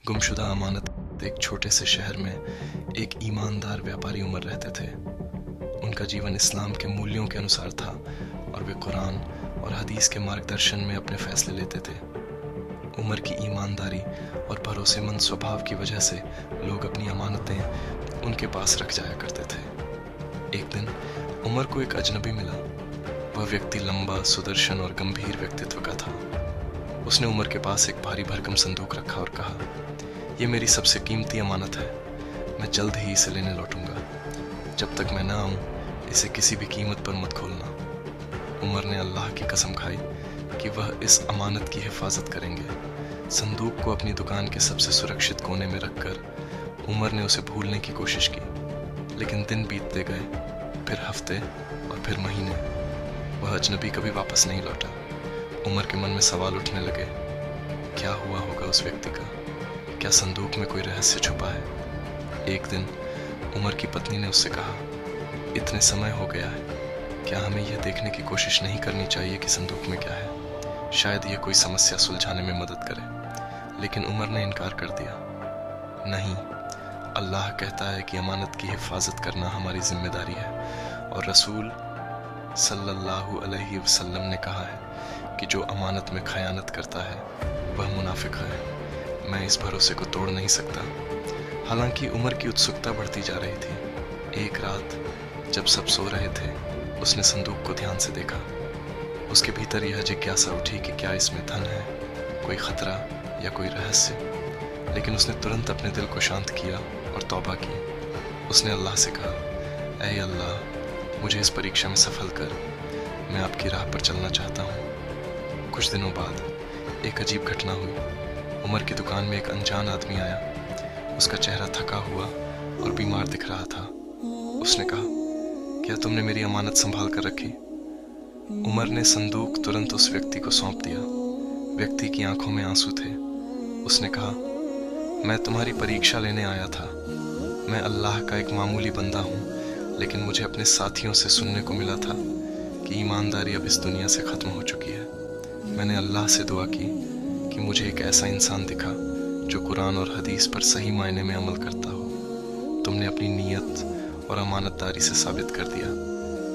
गुमशुदा अमानत एक छोटे से शहर में एक ईमानदार व्यापारी उमर रहते थे। उनका जीवन इस्लाम के मूल्यों के अनुसार था और वे कुरान और हदीस के मार्गदर्शन में अपने फैसले लेते थे। उमर की ईमानदारी और भरोसेमंद स्वभाव की वजह से लोग अपनी अमानतें उनके पास रख जाया करते थे। एक दिन उमर को एक अजनबी मिला। वह व्यक्ति लंबा, सुदर्शन और गंभीर व्यक्तित्व का था। उसने उमर के पास एक भारी भरकम संदूक रखा और कहा, यह मेरी सबसे कीमती अमानत है। मैं जल्द ही इसे लेने लौटूंगा। जब तक मैं ना आऊं, इसे किसी भी कीमत पर मत खोलना। उमर ने अल्लाह की कसम खाई कि वह इस अमानत की हिफाजत करेंगे। संदूक को अपनी दुकान के सबसे सुरक्षित कोने में रखकर उमर ने उसे भूलने की कोशिश की, लेकिन दिन बीतते गए, फिर हफ्ते और फिर महीने। वह अजनबी कभी वापस नहीं लौटा। उमर के मन में सवाल उठने लगे, क्या हुआ होगा उस व्यक्ति का? क्या संदूक में कोई रहस्य छुपा है? एक दिन उमर की पत्नी ने उससे कहा, इतने समय हो गया है, क्या हमें यह देखने की कोशिश नहीं करनी चाहिए कि संदूक में क्या है? शायद यह कोई समस्या सुलझाने में मदद करे। लेकिन उमर ने इनकार कर दिया। नहीं, अल्लाह कहता है कि अमानत की हिफाजत करना हमारी जिम्मेदारी है, और रसूल सल्लल्लाहु अलैहि वसल्लम ने कहा है कि जो अमानत में खयानत करता है वह मुनाफिक है। मैं इस भरोसे को तोड़ नहीं सकता। हालांकि उमर की उत्सुकता बढ़ती जा रही थी। एक रात जब सब सो रहे थे, उसने संदूक को ध्यान से देखा। उसके भीतर यह जिज्ञासा उठी कि क्या इसमें धन है, कोई खतरा या कोई रहस्य। लेकिन उसने तुरंत अपने दिल को शांत किया और तौबा की। उसने अल्लाह से कहा, ऐ अल्लाह, मुझे इस परीक्षा में सफल कर। मैं आपकी राह पर चलना चाहता हूँ। कुछ दिनों बाद एक अजीब घटना हुई। उमर की दुकान में एक अनजान आदमी आया। उसका चेहरा थका हुआ और बीमार दिख रहा था। उसने कहा, क्या तुमने मेरी अमानत संभाल कर रखी? उमर ने संदूक तुरंत उस व्यक्ति को सौंप दिया। व्यक्ति की आंखों में आंसू थे। उसने कहा, मैं तुम्हारी परीक्षा लेने आया था। मैं अल्लाह का एक मामूली बंदा हूँ, लेकिन मुझे अपने साथियों से सुनने को मिला था कि ईमानदारी अब इस दुनिया से ख़त्म हो चुकी है। मैंने अल्लाह से दुआ की कि मुझे एक ऐसा इंसान दिखा जो कुरान और हदीस पर सही मायने में अमल करता हो। तुमने अपनी नीयत और अमानतदारी से साबित कर दिया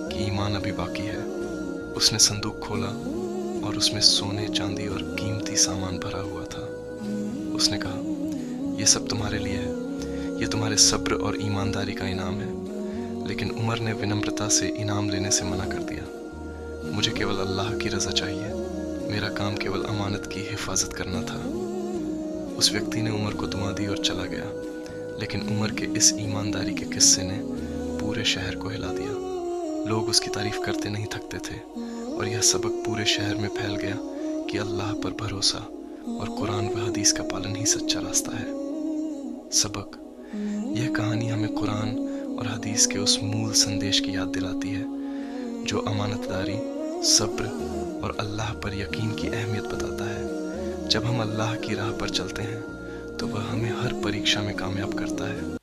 कि ईमान अभी बाकी है। उसने संदूक खोला और उसमें सोने, चांदी और कीमती सामान भरा हुआ था। उसने कहा, यह सब तुम्हारे लिए है। यह तुम्हारे सब्र और ईमानदारी का इनाम है। लेकिन उमर ने विनम्रता से इनाम लेने से मना कर दिया। मुझे केवल अल्लाह की रज़ा चाहिए। मेरा काम केवल अमानत की हिफाजत करना था। उस व्यक्ति ने उमर को दुआ दी और चला गया। लेकिन उमर के इस ईमानदारी के किस्से ने पूरे शहर को हिला दिया। लोग उसकी तारीफ करते नहीं थकते थे, और यह सबक पूरे शहर में फैल गया कि अल्लाह पर भरोसा और कुरान व हदीस का पालन ही सच्चा रास्ता है। सबक: यह कहानी हमें कुरान और हदीस के उस मूल संदेश की याद दिलाती है जो अमानतदारी, सब्र और अल्लाह पर यकीन की अहमियत बताता है। जब हम अल्लाह की राह पर चलते हैं तो वह हमें हर परीक्षा में कामयाब करता है।